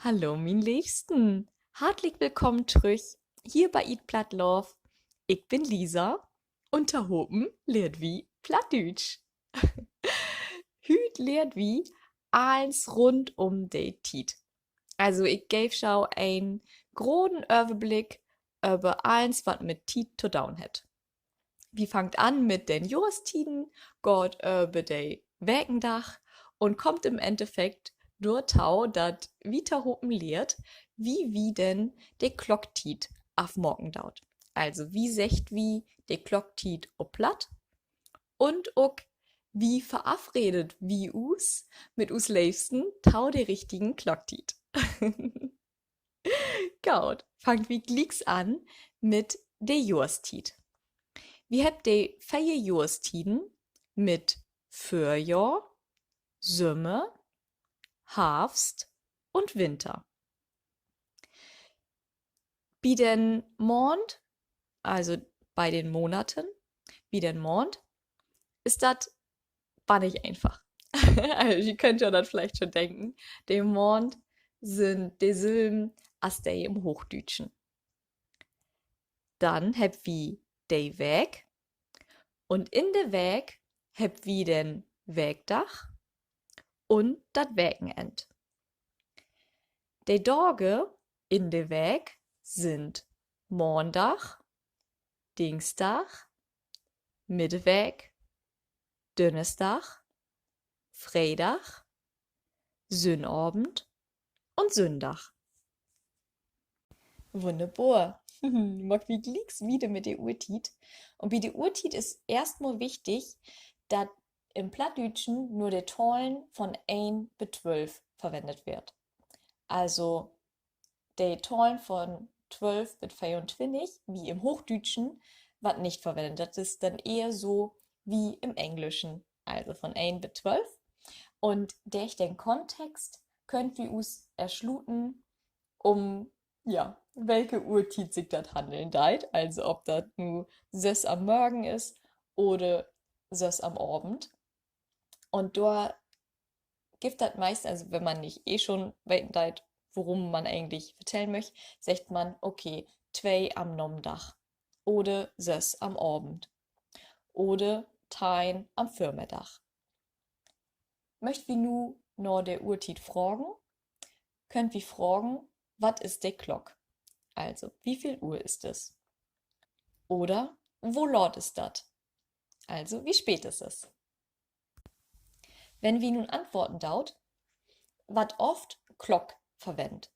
Hallo, mein Liebsten. Hartlich willkommen zurück hier bei Eat Platt Love. Ich bin Lisa und da oben lehrt wie Plattdütsch. Hüt lehrt wie eins rund um de Tiet. Also ich gebe schau einen groben Überblick über eins, was mit Tiet zu tun hat. Wie fangt an mit den Jahrestiden, geht über de Wekendach und kommt im Endeffekt nur tau, dat Vitahopen lehrt, wie denn de Klocktiet auf morgen daut. Also wie secht wie de Klocktiet o platt und ook wie verabredet wie us mit us Liebsten tau de richtigen Klocktiet. Gaut, fangt wie glicks an mit de Jahrestiet. Wir haben die 4 Jahrestiden mit Frühjahr, Sommer, Herbst und Winter. Bei den Mond, also bei den Monaten, wie den Mond, ist das nicht einfach. Also ihr könnt ja dann vielleicht schon denken, der Mond sind die Silben als der im Hochdütschen. Dann habt wie der Weg und in der Weg habt wie den Wegdach und dat Wekenend. De Tage in de Weg sind Montag, Dienstag, Mittwoch, Donnerstag, Freitag, Sonnabend und Sonntag. Wunderbar. Mag wie glick's wieder mit der Urtit. Und bei der Urtit ist erstmal wichtig, dass im Plattdütschen nur der Zahlen von 1 bis 12 verwendet wird. Also die Zahlen von 12 bis 24, wie im Hochdütschen, wird nicht verwendet. Das ist dann eher so wie im Englischen, also von 1 bis 12. Und durch den Kontext könnt ihr uns erschluten, um ja, welche Uhrzeit sich das handeln deit. Also ob das nur 6 am Morgen ist oder 6 am Abend. Und da gibt das meist, also wenn man nicht eh schon deit, worum man eigentlich erzählen möchte, sagt man, okay, 2 am Nomdach oder 6 am Abend oder 10 am Vormittag. Möcht wie nu nur der Uhrzeit fragen, könnt wie fragen, was ist der Glock? Also, wie viel Uhr ist es? Oder, wo laut ist das? Also, wie spät ist es? Wenn wir nun antworten daut, wat oft Glock verwendet.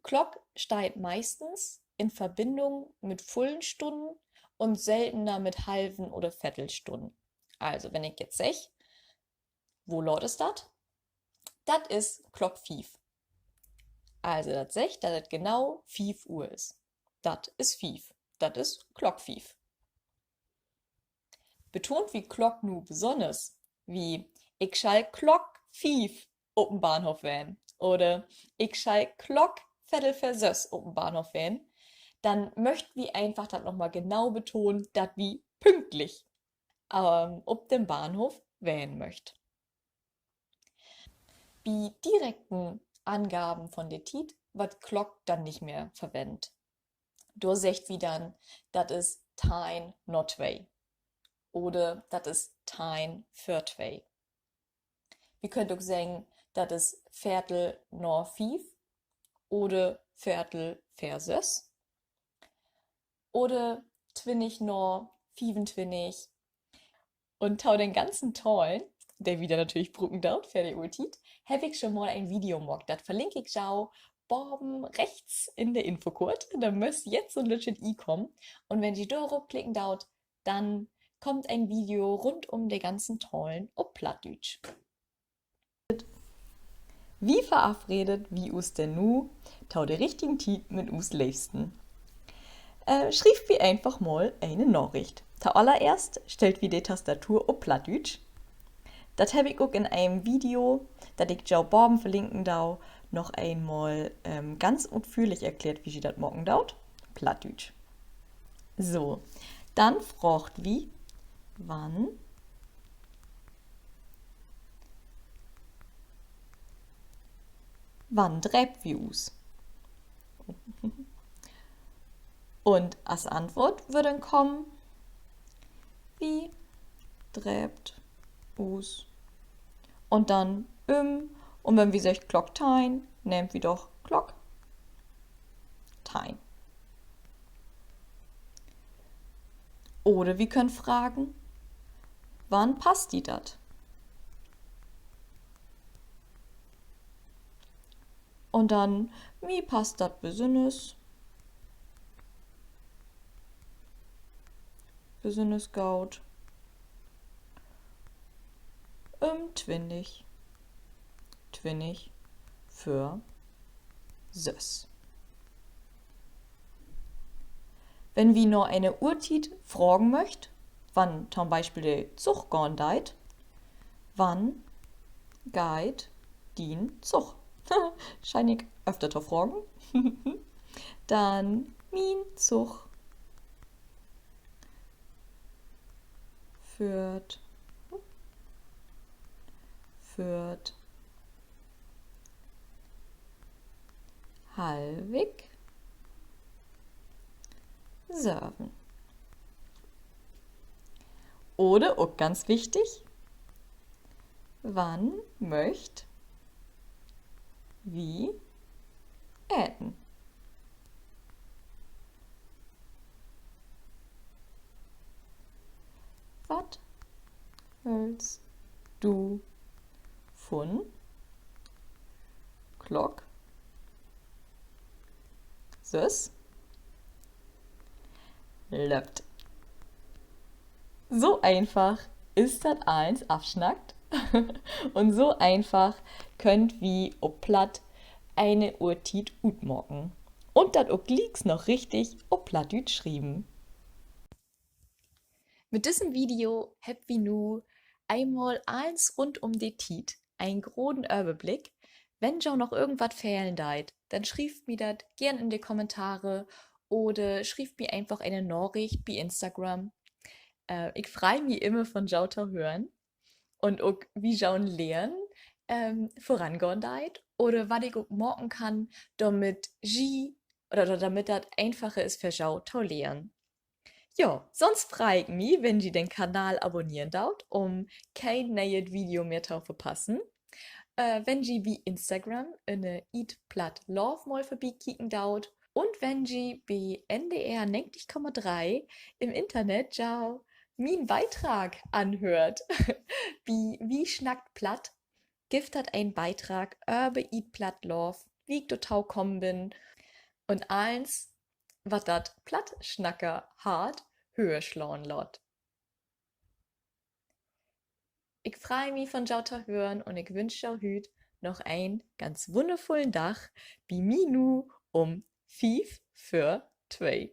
Glock steht meistens in Verbindung mit vollen Stunden und seltener mit halben oder Viertelstunden. Also, wenn ich jetzt sage, wo laut ist das? Das ist Glock 5. Also, das sagt, dass es genau 5 Uhr ist. Das ist 5. Das ist Glock 5. Betont wie Glock nu besonders, wie ich schall Glock 5 auf dem Bahnhof werden oder ich schall Glock Viertel vor 6 auf dem Bahnhof werden, dann möchten wir einfach das nochmal genau betonen, dass wir pünktlich auf dem Bahnhof wählen möcht. Bei direkten Angaben von der Tit wird Glock dann nicht mehr verwendet. Du secht wie dann, das ist Time not way oder das ist Time für zwei. Wir können auch sagen, das ist Viertel nach 5 oder Viertel vor 6 oder 20 nach 25 und tau den ganzen Tollen, der wieder natürlich Brücken dauert für die Urtit, habe ich schon mal ein Video gemacht. Das verlinke ich auch oben rechts in der Infocode. Da müsst jetzt so ein legit kommen. Und wenn die darauf klicken dauert, dann kommt ein Video rund um den ganzen Tollen auf Plattdütsch. Wie verabredet, wie us denn nu, tau der richtigen Tit mit us Liebsten. Schrieb wie einfach mal eine Nachricht. Zuallererst stellt wie die Tastatur auf Plattdütsch. Das habe ich auch in einem Video, das ich Joe Borben verlinken dau, noch einmal ganz ausführlich erklärt, wie sie das morgen dauert. Plattdütsch. So, dann fragt wie, wann Wann dräbt wie us? Und als Antwort würde dann kommen, wie dräbt us? Und dann und wenn wir sagen Klocktein, nehmen wir doch Klocktein. Oder wir können fragen, wann passt die dat? Und dann, wie passt dat besünnes? Besünnes gaut. Twinnig. Twinnig für süß. Wenn wir nur eine Uhrzeit fragen möcht, wann zum Beispiel der Zug gehen deit, wann geht din Zug? Scheine ich öfter zu fragen. Dann min Zug führt halbig serven. Oder auch ganz wichtig, wann möcht wie äten? Was hältst du von Glock? Süß? Löppt. So einfach ist das eins abschnackt und so einfach könnt wie ob platt eine Urtit utmorgen. Und dat ob liegt's noch richtig ob plattüt schrieben. Mit diesem Video habt wir nu einmal eins rund um die Tiet, einen großen Überblick. Wenn jau noch irgendwas fehlen deit, dann schrieft mir das gern in die Kommentare oder schrieft mir einfach eine Nachricht bei Instagram. Ich freue mich immer von jau zu hören und auch wie jau lernen vorangehen deit oder was ich auch morgen kann, damit damit das einfacher ist für jau zu lernen. Ja, sonst frage ich mich, wenn Sie den Kanal abonnieren dauert, um kein neues Video mehr zu verpassen. Wenn Sie wie Instagram eine Eat Platt Love mal vorbeikicken dauert und wenn Sie bei NDR 90,3 im Internet ciao mein Beitrag anhört, wie schnackt platt, gibt hat ein Beitrag über Eat Platt Love, wie ich total kommen bin und eins, was dat Plattschnacker hart höher schlauen lot. Ich freue mich von jou zu hören und ich wünsche jou hüt noch einen ganz wundervollen Tag, wie Minu um 5 für 2.